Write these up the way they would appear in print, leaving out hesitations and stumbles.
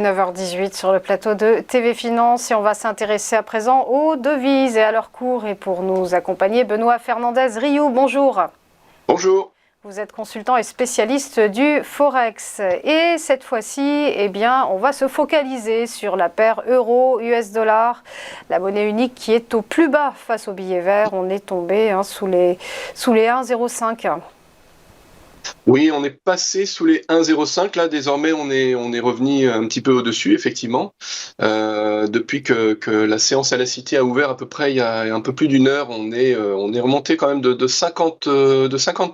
9h18 sur le plateau de TV Finance et on va s'intéresser à présent aux devises et à leur cours. Et pour nous accompagner, Benoît Fernandez-Rioux, bonjour. Bonjour. Vous êtes consultant et spécialiste du Forex. Et cette fois-ci, on va se focaliser sur la paire euro-US-dollar, la monnaie unique qui est au plus bas face au billet vert. On est tombé sous les 1,05. Oui, on est passé sous les 1,05. Là, désormais, on est revenu un petit peu au-dessus, effectivement. Depuis que la séance à la Cité a ouvert à peu près il y a un peu plus d'une heure, on est remonté quand même de 50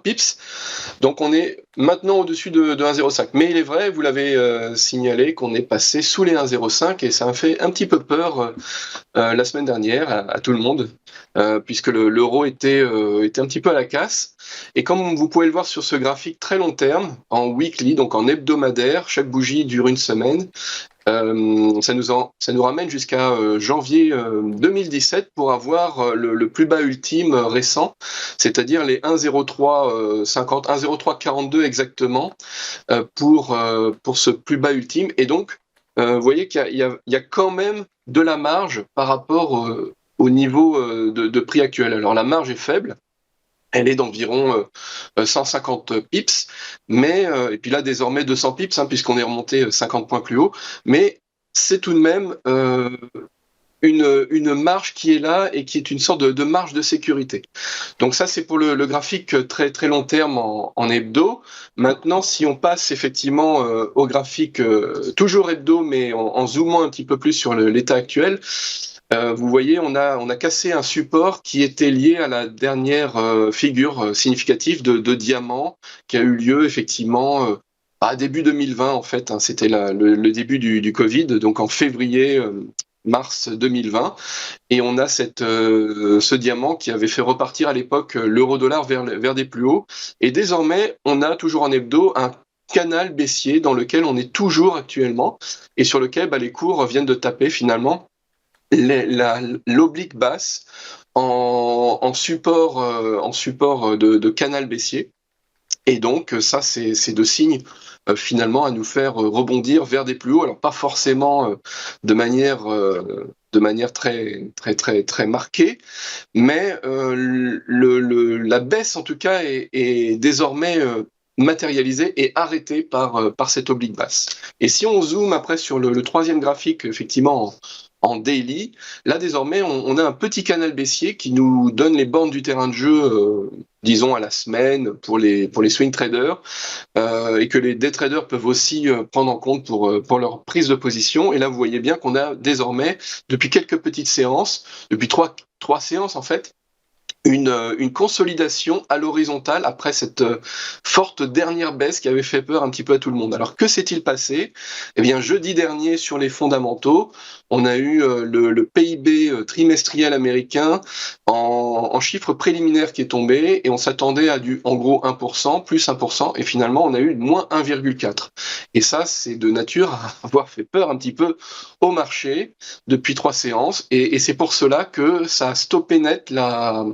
pips. Donc, on est maintenant au-dessus de 1,05. Mais il est vrai, vous l'avez signalé, qu'on est passé sous les 1,05 et ça a fait un petit peu peur la semaine dernière à tout le monde, puisque l'euro était un petit peu à la casse. Et comme vous pouvez le voir sur ce graphique très long terme, en weekly, donc en hebdomadaire, chaque bougie dure une semaine, ça nous ramène jusqu'à janvier 2017 pour avoir le plus bas ultime récent, c'est-à-dire les 1,0350, 1,0342 exactement, pour ce plus bas ultime. Et donc, vous voyez qu'il y a quand même de la marge par rapport au niveau de prix actuel. Alors la marge est faible. Elle est d'environ 150 pips, mais et puis là désormais 200 pips, puisqu'on est remonté 50 points plus haut, mais c'est tout de même une marge qui est là et qui est une sorte de marge de sécurité. Donc ça, c'est pour le graphique très très long terme en hebdo. Maintenant, si on passe effectivement au graphique toujours hebdo, mais en zoomant un petit peu plus sur l'état actuel, vous voyez, on a cassé un support qui était lié à la dernière figure significative de diamant qui a eu lieu effectivement à début 2020 en fait. C'était le début du Covid, donc en février. Mars 2020, et on a ce diamant qui avait fait repartir à l'époque l'euro-dollar vers des plus hauts, et désormais on a toujours en hebdo un canal baissier dans lequel on est toujours actuellement, et sur lequel les cours viennent de taper finalement l'oblique basse en support de canal baissier. Et donc ça, c'est de signes finalement à nous faire rebondir vers des plus hauts. Alors pas forcément de manière très très très très marquée, mais la baisse en tout cas est désormais matérialisée et arrêtée par cette oblique basse. Et si on zoome après sur le troisième graphique, effectivement en daily, là désormais on a un petit canal baissier qui nous donne les bornes du terrain de jeu, disons à la semaine pour les swing traders, et que les day traders peuvent aussi prendre en compte pour leur prise de position. Et là vous voyez bien qu'on a désormais, depuis quelques petites séances, depuis trois séances en fait, une consolidation à l'horizontale après cette forte dernière baisse qui avait fait peur un petit peu à tout le monde. Alors que s'est-il passé ? Eh bien, jeudi dernier, sur les fondamentaux, on a eu le PIB trimestriel américain en chiffre préliminaire qui est tombé, et on s'attendait à en gros 1%, plus 1%, et finalement on a eu moins 1,4. Et ça, c'est de nature à avoir fait peur un petit peu au marché depuis 3 séances, et c'est pour cela que ça a stoppé net la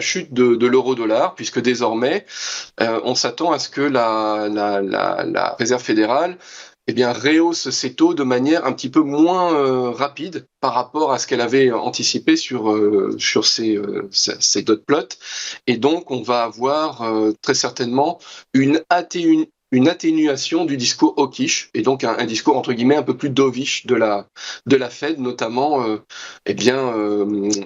chute de l'euro-dollar, puisque désormais, on s'attend à ce que la Réserve fédérale rehausse ses taux de manière un petit peu moins rapide par rapport à ce qu'elle avait anticipé sur ses dot plots. Et donc, on va avoir très certainement une atténuation du discours hawkish, et donc un discours entre guillemets un peu plus dovish de la Fed, notamment le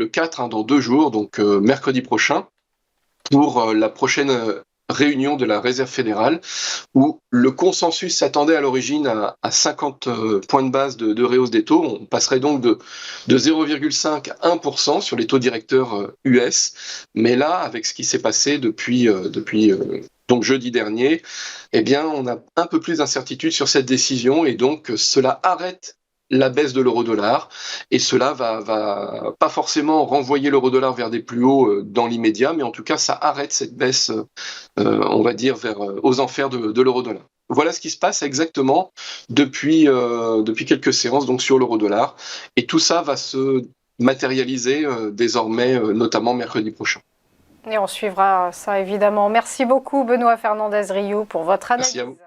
4, dans 2 jours, donc mercredi prochain, pour la prochaine réunion de la Réserve fédérale, où le consensus s'attendait à l'origine à 50 points de base de rehausse des taux. On passerait donc de 0,5 à 1% sur les taux directeurs US. Mais là, avec ce qui s'est passé depuis donc jeudi dernier, on a un peu plus d'incertitude sur cette décision, et donc cela arrête la baisse de l'euro-dollar, et cela va pas forcément renvoyer l'euro-dollar vers des plus hauts dans l'immédiat, mais en tout cas ça arrête cette baisse, on va dire, aux enfers de l'euro-dollar. Voilà ce qui se passe exactement depuis quelques séances donc sur l'euro-dollar, et tout ça va se matérialiser désormais, notamment mercredi prochain. Et on suivra ça évidemment. Merci beaucoup Benoît Fernandez-Rioux pour votre analyse. Merci à vous.